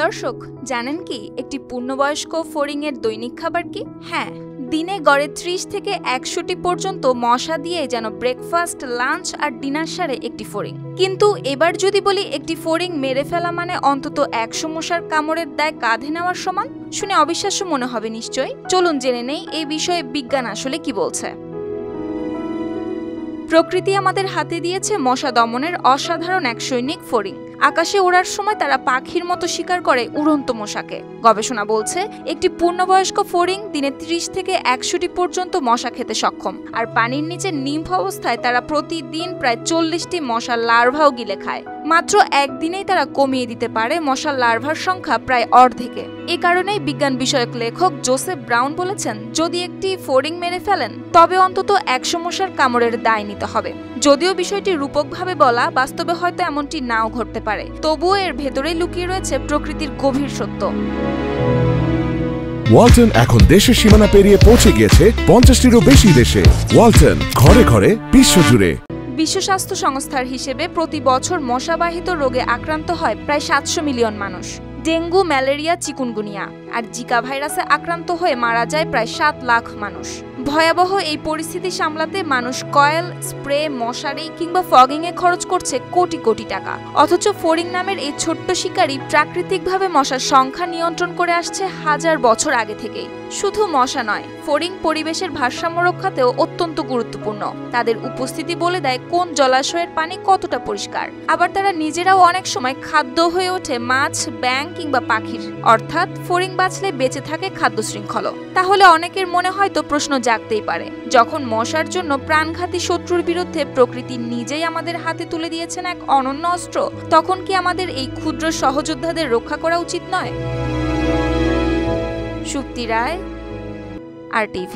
দর্শক, জানেন কি একটি পূর্ণবয়স্ক ফড়িংয়ের দৈনিক খাবার কি? হ্যাঁ, দিনে গড়ে 30 থেকে 100টি পর্যন্ত মশা দিয়ে যেন ব্রেকফাস্ট, লাঞ্চ আর ডিনার সারে একটি ফড়িং। কিন্তু এবার যদি বলি একটি ফড়িং মেরে ফেলা মানে অন্তত 100 মশার কামড়ের দায় কাঁধে নেওয়ার সমান, শুনে অবিশ্বাস্য মনে হবে নিশ্চয়ই। চলুন জেনে নেই এই বিষয়ে বিজ্ঞান আসলে কি বলছে। প্রকৃতি আমাদের হাতে দিয়েছে মশা দমনের অসাধারণ এক সৈনিক ফড়িং। আকাশে ওড়ার সময় তারা পাখির মতো শিকার করে উড়ন্ত মশাকে। গবেষণা বলছে একটি পূর্ণবয়স্ক ফড়িং দিনে 30 থেকে 100টি পর্যন্ত মশা খেতে সক্ষম। আর পানির নিচে নিম্ফ অবস্থায় তারা প্রতিদিন প্রায় 40টি মশার লার্ভাও গিলে খায়। মাত্র একদিনেই তারা কমিয়ে দিতে পারে মশার লার্ভার সংখ্যা প্রায় অর্ধেকে। এ কারণেই বিজ্ঞান বিষয়ক লেখক জোসেফ ব্রাউন বলেছেন, যদি একটি ফড়িং মেরে ফেলেন তবে অন্তত 100 মশার কামড়ের দায় নিতে হবে। যদিও বিষয়টি রূপকভাবে বলা, বাস্তবে হয়তো এমনটি নাও ঘটতে পারে, তবুও এর ভেতরেই লুকিয়ে রয়েছে প্রকৃতির গভীর সত্য। ওয়ালটন এখন দেশের সীমানা পেরিয়ে পৌঁছে গিয়েছে 50টিরও বেশি দেশে। ওয়ালটন, ঘরে ঘরে, বিশ্বজুড়ে। বিশ্ব স্বাস্থ্য সংস্থার হিসেবে প্রতি বছর মশাবাহিত রোগে আক্রান্ত হয় প্রায় 700 মিলিয়ন মানুষ। ডেঙ্গু, ম্যালেরিয়া, চিকুনগুনিয়া আর জিকা ভাইরাসে আক্রান্ত হয়ে মারা যায় প্রায় 7 লাখ মানুষ। ভয়াবহ এই পরিস্থিতি সামলাতে মানুষ কয়েল, স্প্রে, মশারি কিংবা ফগিংয়ে খরচ করছে কোটি কোটি টাকা। অথচ ফড়িং নামের এই ছোট্ট শিকারী প্রাকৃতিকভাবে মশার সংখ্যা নিয়ন্ত্রণ করে আসছে হাজার বছর আগে থেকেই। শুধু মশা নয়, ফড়িং পরিবেশের ভারসাম্য রক্ষাতেও অত্যন্ত গুরুত্বপূর্ণ। তাদের উপস্থিতি বলে দেয় কোন জলাশয়ের পানি কতটা পরিষ্কার। আবার তারা নিজেরাও অনেক সময় খাদ্য হয়ে ওঠে মাছ, ব্যাঙ কিংবা পাখির। অর্থাৎ ফড়িং বাঁচলে বেঁচে থাকে খাদ্য শৃঙ্খল। তাহলে অনেকের মনে হয়তো প্রশ্ন জাগতেই পারে, যখন মশার জন্য প্রাণঘাতী শত্রুর বিরুদ্ধে প্রকৃতি নিজেই আমাদের হাতে তুলে দিয়েছেন এক অনন্য অস্ত্র, তখন কি আমাদের এই ক্ষুদ্র সহযোদ্ধাদের রক্ষা করা উচিত নয়? সুপ্তি রায়, RTV।